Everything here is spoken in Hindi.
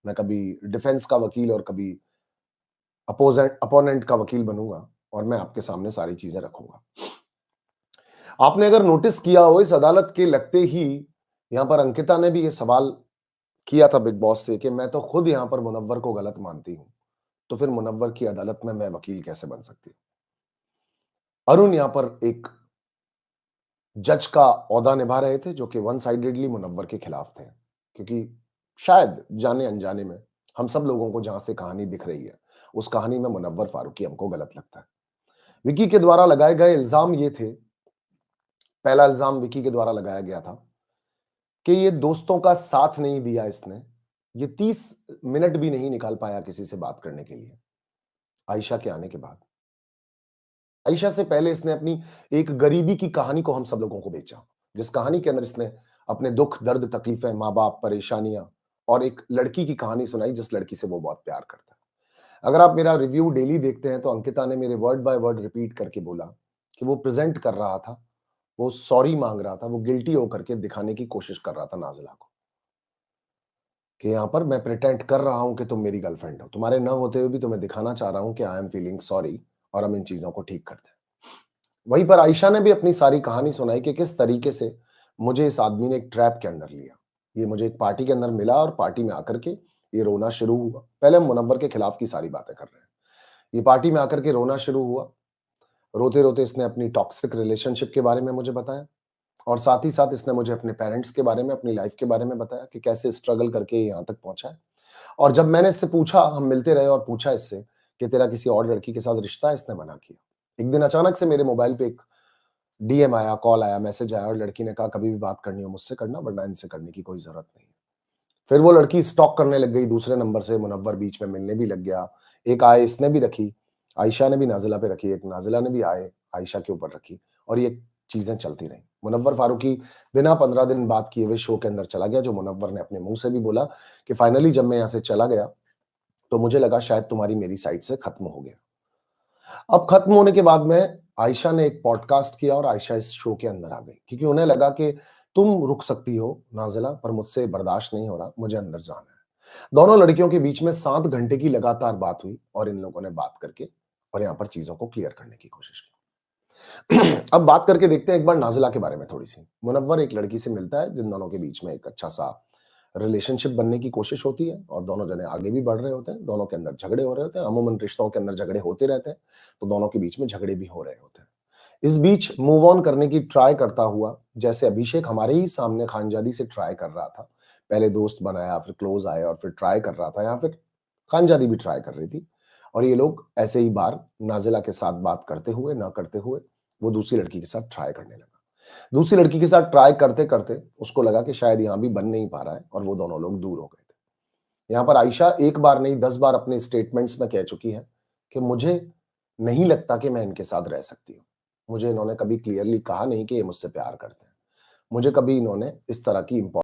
मैं कभी डिफेंस का वकील और कभी अपोनेंट का वकील बनूंगा और मैं आपके सामने सारी चीजें रखूंगा। आपने अगर नोटिस किया हो, इस अदालत के लगते ही यहां पर अंकिता ने भी ये सवाल किया था बिग बॉस से कि मैं तो खुद यहां पर मुनव्वर को गलत मानती हूं, तो फिर मुनव्वर की अदालत में मैं वकील कैसे बन सकती हूं। अरुण यहां पर एक जज का ओहदा निभा रहे थे जो कि वन साइडेडली मुनव्वर के खिलाफ थे, क्योंकि शायद जाने अनजाने में हम सब लोगों को जहां से कहानी दिख रही है, उस कहानी में मुनव्वर फारूकी हमको गलत लगता है। विकी के द्वारा लगाए गए इल्जाम ये थे, पहला इल्जाम विकी के द्वारा लगाया गया था कि ये दोस्तों का साथ नहीं दिया इसने, ये 30 मिनट भी नहीं निकाल पाया किसी से बात करने के लिए आयशा के आने के बाद। आयशा से पहले इसने अपनी एक गरीबी की कहानी को हम सब लोगों को बेचा, जिस कहानी के अंदर इसने अपने दुख, दर्द, तकलीफें, माँ-बाप, परेशानियां और एक लड़की की कहानी सुनाई जिस लड़की से वो बहुत प्यार करता है। अगर आप मेरा रिव्यू डेली देखते हैं तो अंकिता ने मेरे वर्ड बाय वर्ड रिपीट करके बोला कि वो प्रेजेंट कर रहा था, वो सॉरी मांग रहा था, वो गिल्टी होकर के दिखाने की कोशिश कर रहा था नाज़िला को, कि यहाँ पर मैं प्रिटेंड कर रहा हूँ कि तुम मेरी गर्लफ्रेंड हो। तुम्हारे ना होते हुए भी तुम्हें दिखाना चाह रहा हूँ कि आई एम फीलिंग सॉरी और हम इन चीज़ों को ठीक करते हैं। वहीं पर आयशा ने भी अपनी सारी कहानी सुनाई कि किस तरीके से मुझे इस आदमी ने एक ट्रैप के अंदर लिया। ये मुझे एक पार्टी के अंदर मिला और पार्टी में आकर के ये रोना शुरू हुआ। पहले हम मुनव्वर के खिलाफ की सारी बातें कर रहे हैं। ये पार्टी में आकर के रोना शुरू हुआ। रोते-रोते इसने अपनी टॉक्सिक रिलेशनशिप के बारे में मुझे बताया और साथ ही साथ इसने मुझे अपने पेरेंट्स के बारे में, अपनी लाइफ के बारे में बताया कि कैसे स्ट्रगल करके ये यहाँ तक पहुँचा है। और जब मैंने इससे पूछा, हम मिलते रहे और पूछा इससे कि तेरा किसी और लड़की के साथ रिश्ता है? इसने मना किया। एक दिन अचानक से मेरे मोबाइल पे एक डीएम आया, कॉल आया, मैसेज आया और लड़की ने कहा कभी भी बात करनी हो मुझसे करना, वरना इनसे करने की कोई ज़रूरत नहीं है। फिर वो लड़की स्टॉक करने लग गई दूसरे नंबर से, मुनव्वर बीच में मिलने भी लग गया। एक आय इसने भी रखी, आयशा ने भी नाज़िला पे रखी, एक नाज़िला ने भी आय आयशा के ऊपर रखी और ये चीज़ें चलती रहीं। मुनव्वर फारूकी बिना 15 दिन बात किए हुए शो के अंदर चला गया, जो मुनव्वर ने अपने मुँह से भी बोला कि फाइनली जब मैं यहाँ से चला गया, तो मुझे लगा शायद तुम्हारी मेरी साइड से खत्म हो गया। अब खत्म होने के बाद में आयशा ने एक पॉडकास्ट किया और आयशा इस शो के अंदर आ गई, क्योंकि उन्हें लगा कि तुम रुक सकती हो नाज़िला, पर मुझसे बर्दाश्त नहीं हो रहा, मुझे अंदर जाना है। दोनों लड़कियों के बीच में 7 घंटे की लगातार बात हुई और इन लोगों ने बात करके और यहाँ पर चीज़ों को क्लियर करने की कोशिश की। अब बात करके देखते हैं एक बार नाज़िला के बारे में थोड़ी-सी। मुनव्वर एक लड़की से मिलता है, जिन दोनों के बीच में एक अच्छा-सा रिलेशनशिप बनने की कोशिश होती है और दोनों जने आगे भी बढ़ रहे होते हैं, दोनों के अंदर झगड़े हो रहे होते हैं। अमूमन रिश्तों के अंदर झगड़े होते रहते हैं, तो दोनों के बीच में झगड़े भी हो रहे होते हैं। इस बीच मूव ऑन करने की ट्राई करता हुआ, जैसे अभिषेक हमारे ही सामने खानजादी से ट्राई कर रहा था। पहले दोस्त बनाया, फिर क्लोज़ आए और फिर ट्राई कर रहा था या फिर खानजादी भी ट्राई कर रही थी और ये लोग ऐसे ही बार नाज़िला के साथ बात करते हुए, ना करते हुए, वो दूसरी लड़की के साथ ट्राई करने लगा। दूसरी लड़की के साथ ट्राई करते-करते उसको लगा कि शायद यहाँ भी बन नहीं पा रहा है और वो दोनों लोग दूर हो गए थे। यहाँ पर आयशा एक बार नहीं 10 बार अपने स्टेटमेंट्स में कह चुकी है कि मुझे नहीं लगता कि मैं इनके साथ रह सकती हूँ। मुझे इन्होंने कभी क्लियरली कहा नहीं कि ये मुझसे प्यार करते हैं। मुझे कभी इन्होंने इस तरह की इम्पो